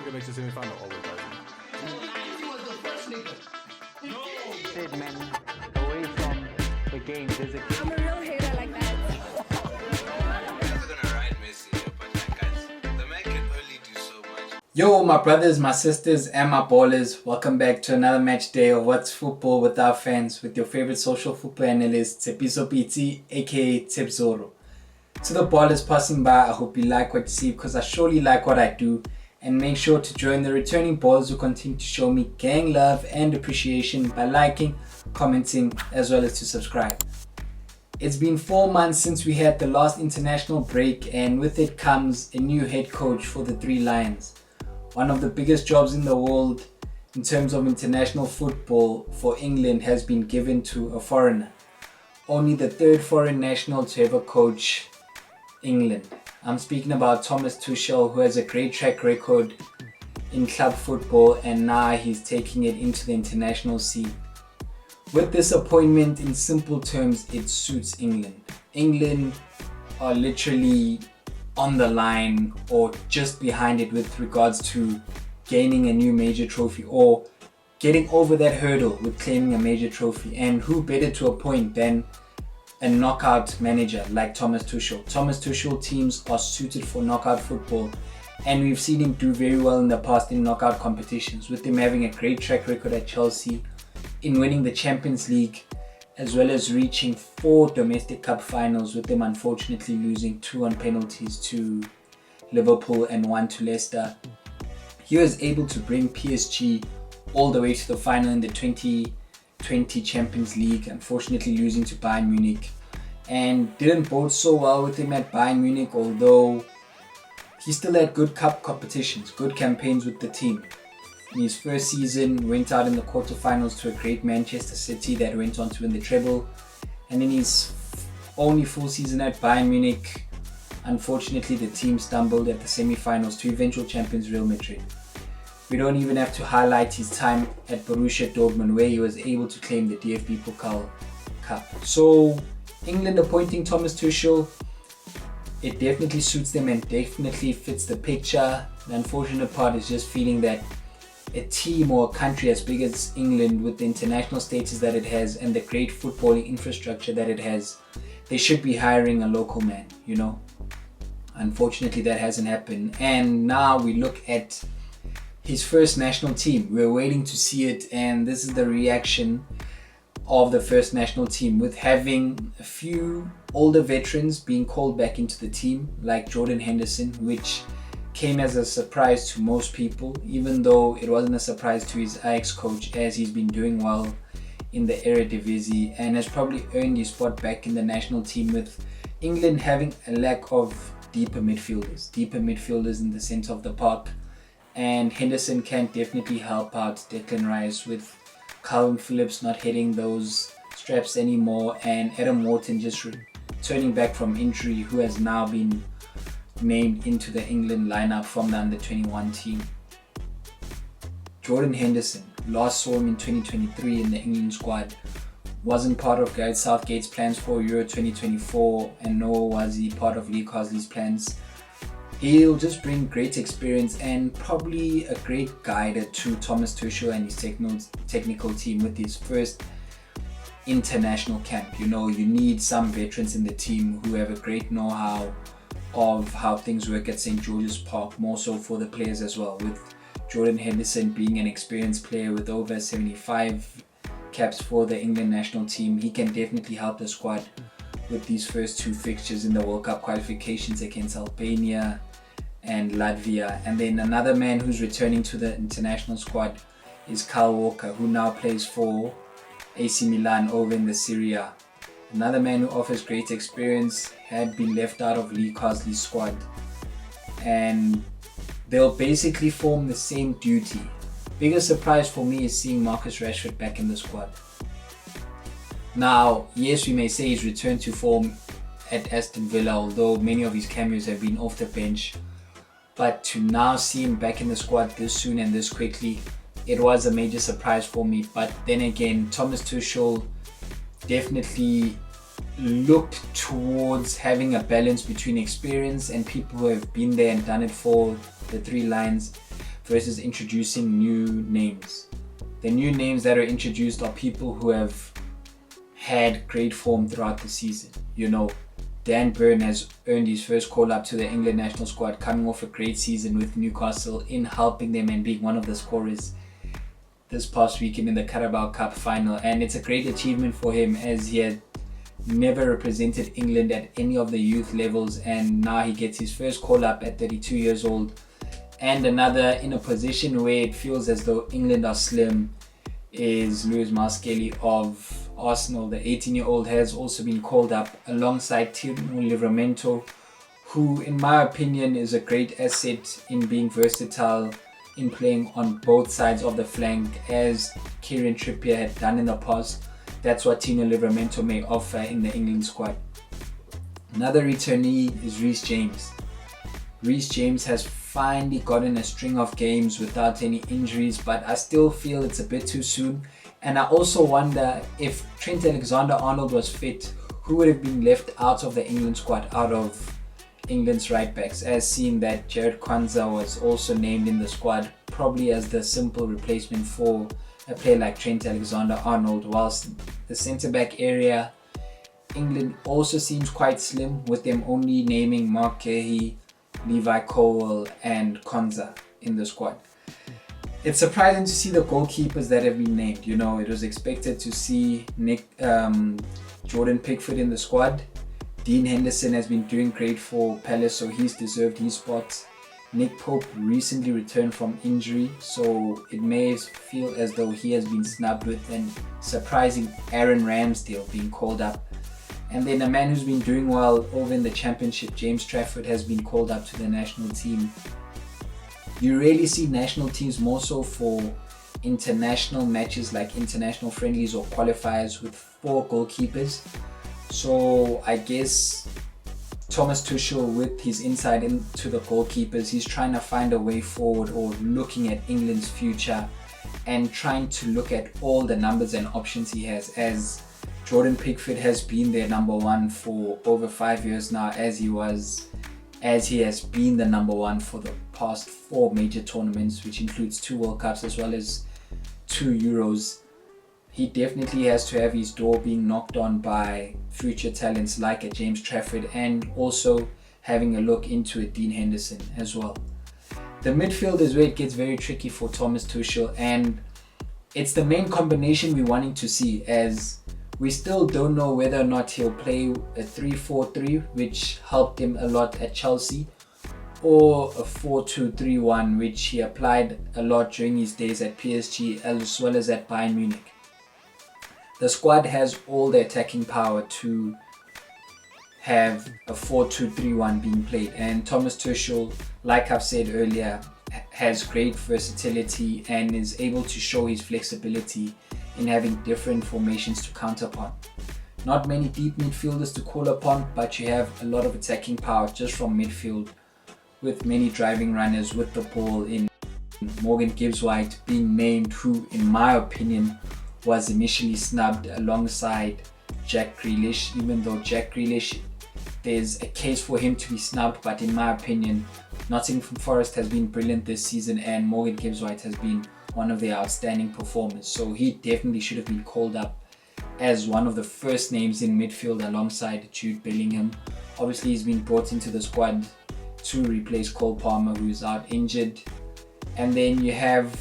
Africa makes the semi-final always doesn't. Said man, away from the game. There's a I'm a real hater like that. Guys are gonna ride Messi, but like guys, the man can only do so much. Yo, my brothers, my sisters, and my ballers, welcome back to another match day of What's Football with our fans with your favorite social football analyst, Tsepiso Piti, aka Tepzoro. To the ballers passing by, I hope you like what you see because I surely like what I do. And make sure to join the returning ballers who continue to show me gang love and appreciation by liking, commenting, as well as to subscribe. It's been 4 months since we had the last international break, and with it comes a new head coach for the Three Lions. One of the biggest jobs in the world in terms of international football for England has been given to a foreigner. Only the third foreign national to ever coach England. I'm speaking about Thomas Tuchel, who has a great track record in club football, and now he's taking it into the international scene. With this appointment, in simple terms, it suits England. England are literally on the line or just behind it with regards to gaining a new major trophy or getting over that hurdle with claiming a major trophy. And who better to appoint than a knockout manager like Thomas Tuchel. Thomas Tuchel teams are suited for knockout football, and we've seen him do very well in the past in knockout competitions, with him having a great track record at Chelsea in winning the Champions League, as well as reaching 4 domestic cup finals, with them unfortunately losing 2 on penalties to Liverpool and 1 to Leicester. He was able to bring PSG all the way to the final in the 2020 Champions League, unfortunately losing to Bayern Munich, and didn't bode so well with him at Bayern Munich, although he still had good cup competitions, good campaigns with the team. In his first season, went out in the quarterfinals to a great Manchester City that went on to win the treble, and in his only full season at Bayern Munich, unfortunately the team stumbled at the semi-finals to eventual champions Real Madrid. We don't even have to highlight his time at Borussia Dortmund, where he was able to claim the DFB Pokal Cup. So England appointing Thomas Tuchel, it definitely suits them and definitely fits the picture. The unfortunate part is just feeling that a team or a country as big as England, with the international status that it has and the great footballing infrastructure that it has, they should be hiring a local man, you know. Unfortunately, that hasn't happened. And now we look at his first national team. We're waiting to see it, and this is the reaction of the first national team, with having a few older veterans being called back into the team, like Jordan Henderson, which came as a surprise to most people, even though it wasn't a surprise to his Ajax coach, as he's been doing well in the Eredivisie and has probably earned his spot back in the national team, with England having a lack of deeper midfielders in the centre of the park. And Henderson can definitely help out Declan Rice, with Calvin Phillips not hitting those straps anymore, and Adam Wharton just returning back from injury, who has now been named into the England lineup from the under-21 team. Jordan Henderson, last saw him in 2023 in the England squad. Wasn't part of Gareth Southgate's plans for Euro 2024, and nor was he part of Lee Carsley's plans. He'll just bring great experience and probably a great guide to Thomas Tuchel and his technical team with his first international camp. You know, you need some veterans in the team who have a great know-how of how things work at St. George's Park, more so for the players as well, with Jordan Henderson being an experienced player with over 75 caps for the England national team. He can definitely help the squad with these first 2 fixtures in the World Cup qualifications against Albania and Latvia. And then another man who's returning to the international squad is Kyle Walker, who now plays for AC Milan over in the Serie A. Another man who offers great experience, had been left out of Lee Carsley's squad, and they'll basically form the same duty. Biggest surprise for me is seeing Marcus Rashford back in the squad. Now, yes, we may say he's returned to form at Aston Villa, although many of his cameos have been off the bench. But to now see him back in the squad this soon and this quickly, it was a major surprise for me. But then again, Thomas Tuchel definitely looked towards having a balance between experience and people who have been there and done it for the Three Lions, versus introducing new names. The new names that are introduced are people who have had great form throughout the season. You know, Dan Burn has earned his first call-up to the England national squad, coming off a great season with Newcastle in helping them and being one of the scorers this past weekend in the Carabao Cup final. And it's a great achievement for him, as he had never represented England at any of the youth levels, and now he gets his first call-up at 32 years old. And another in a position where it feels as though England are slim is Lewis Skelly of Arsenal. The 18-year-old has also been called up alongside Tino Livramento, who in my opinion is a great asset in being versatile in playing on both sides of the flank, as Kieran Trippier had done in the past. That's what Tino Livramento may offer in the England squad. Another returnee is Reece James. Reece James has finally gotten a string of games without any injuries, but I still feel it's a bit too soon. And I also wonder, if Trent Alexander-Arnold was fit, who would have been left out of the England squad, out of England's right backs, as seeing that Jared Kwanzaa was also named in the squad, probably as the simple replacement for a player like Trent Alexander-Arnold. Whilst the centre-back area, England also seems quite slim, with them only naming Mark Gahey, Levi Colwill and Konza in the squad. It's surprising to see the goalkeepers that have been named. You know, it was expected to see Jordan Pickford in the squad. Dean Henderson has been doing great for Palace, so he's deserved his spot. Nick Pope recently returned from injury, so it may feel as though he has been snubbed, with an surprising Aaron Ramsdale being called up. And then a man who's been doing well over in the Championship, James Trafford, has been called up to the national team. You rarely see national teams more so for international matches like international friendlies or qualifiers with 4 goalkeepers. So I guess Thomas Tuchel, with his insight into the goalkeepers, he's trying to find a way forward, or looking at England's future and trying to look at all the numbers and options he has, as Jordan Pickford has been their number one for over 5 years now, as he has been the number one for the past 4 major tournaments, which includes 2 World Cups as well as 2 Euros. He definitely has to have his door being knocked on by future talents like a James Trafford, and also having a look into a Dean Henderson as well. The midfield is where it gets very tricky for Thomas Tuchel, and it's the main combination we're wanting to see, as we still don't know whether or not he'll play a 3-4-3, which helped him a lot at Chelsea, or a 4-2-3-1, which he applied a lot during his days at PSG as well as at Bayern Munich. The squad has all the attacking power to have a 4-2-3-1 being played, and Thomas Tuchel, like I've said earlier, has great versatility and is able to show his flexibility in having different formations to counter upon. Not many deep midfielders to call upon, but you have a lot of attacking power just from midfield, with many driving runners with the ball in. Morgan Gibbs-White being named, who in my opinion was initially snubbed alongside Jack Grealish, even though Jack Grealish, there's a case for him to be snubbed, but in my opinion Nottingham Forest has been brilliant this season, and Morgan Gibbs-White has been one of their outstanding performers, so he definitely should have been called up as one of the first names in midfield alongside Jude Bellingham. Obviously he's been brought into the squad to replace Cole Palmer, who's out injured. And then you have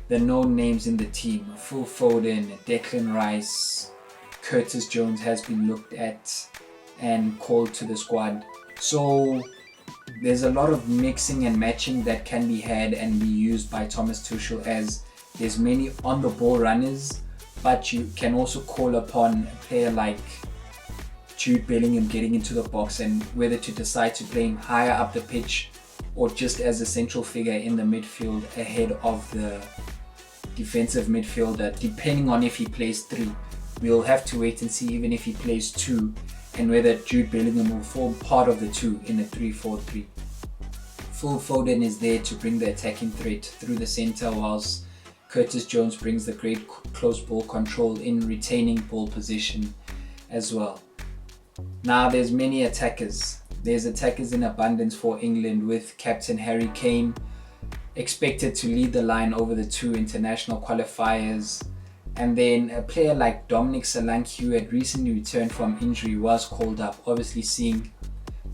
the known names in the team: Phil Foden, Declan Rice, Curtis Jones has been looked at and called to the squad. So there's a lot of mixing and matching that can be had and be used by Thomas Tuchel, as there's many on the ball runners, but you can also call upon a player like Jude Bellingham getting into the box, and whether to decide to play him higher up the pitch or just as a central figure in the midfield ahead of the defensive midfielder, depending on if he plays 3. We'll have to wait and see, even if he plays 2, and whether Jude Bellingham will form part of the 2 in a 3-4-3. Phil Foden is there to bring the attacking threat through the centre, whilst Curtis Jones brings the great close ball control in retaining ball position as well. Now there's many attackers. There's attackers in abundance for England, with captain Harry Kane expected to lead the line over the two international qualifiers. And then a player like Dominic Solanke, who had recently returned from injury, was called up. Obviously seeing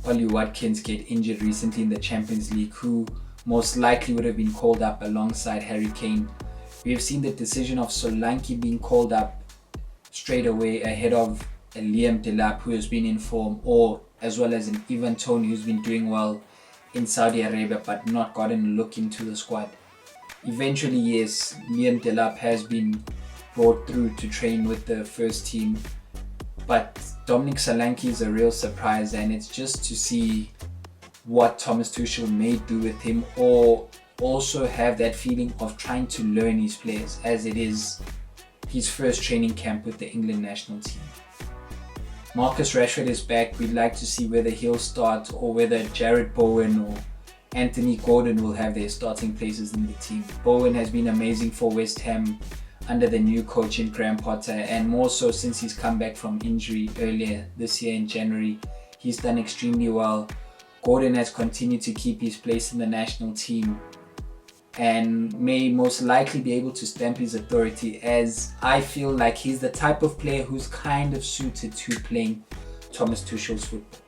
Ollie Watkins get injured recently in the Champions League, who most likely would have been called up alongside Harry Kane. We have seen the decision of Solanke being called up straight away ahead of a Liam Delap, who has been in form, or as well as an Ivan Toney, who's been doing well in Saudi Arabia but not gotten a look into the squad. Eventually, yes, Liam Delap has been brought through to train with the first team, but Dominic Solanke is a real surprise, and it's just to see what Thomas Tuchel may do with him, or also have that feeling of trying to learn his players, as it is his first training camp with the England national team. Marcus Rashford is back. We'd like to see whether he'll start or whether Jared Bowen or Anthony Gordon will have their starting places in the team. Bowen has been amazing for West Ham under the new coach in Graham Potter, and more so since he's come back from injury earlier this year in January. He's done extremely well. Gordon has continued to keep his place in the national team and may most likely be able to stamp his authority, as I feel like he's the type of player who's kind of suited to playing Thomas Tuchel's football.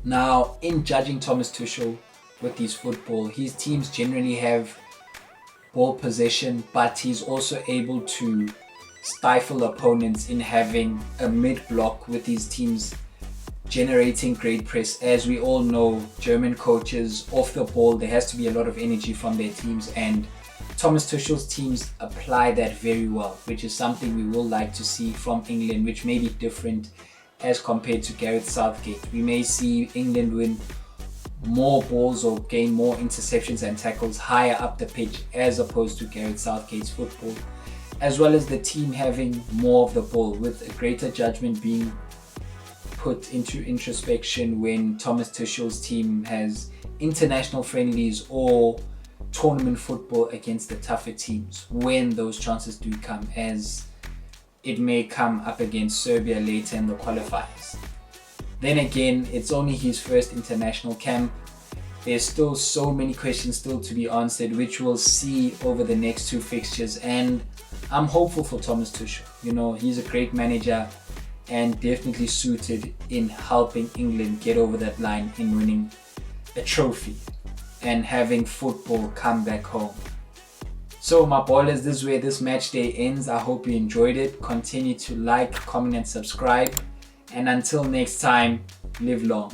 Now, in judging Thomas Tuchel with his football, his teams generally have ball possession, but he's also able to stifle opponents in having a mid-block with his teams generating great press. As we all know, German coaches off the ball, there has to be a lot of energy from their teams, and Thomas Tuchel's teams apply that very well, which is something we will like to see from England, which may be different as compared to Gareth Southgate. We may see England win more balls or gain more interceptions and tackles higher up the pitch as opposed to Gareth Southgate's football, as well as the team having more of the ball, with a greater judgment being put into introspection when Thomas Tuchel's team has international friendlies or tournament football against the tougher teams, when those chances do come, as it may come up against Serbia later in the qualifiers. Then again, it's only his first international camp. There's still so many questions still to be answered, which we'll see over the next two fixtures, and I'm hopeful for Thomas Tuchel. You know, he's a great manager and definitely suited in helping England get over that line in winning a trophy and having football come back home. So my ballers, this is where this match day ends. I hope you enjoyed it. Continue to like, comment and subscribe, and until next time, live long.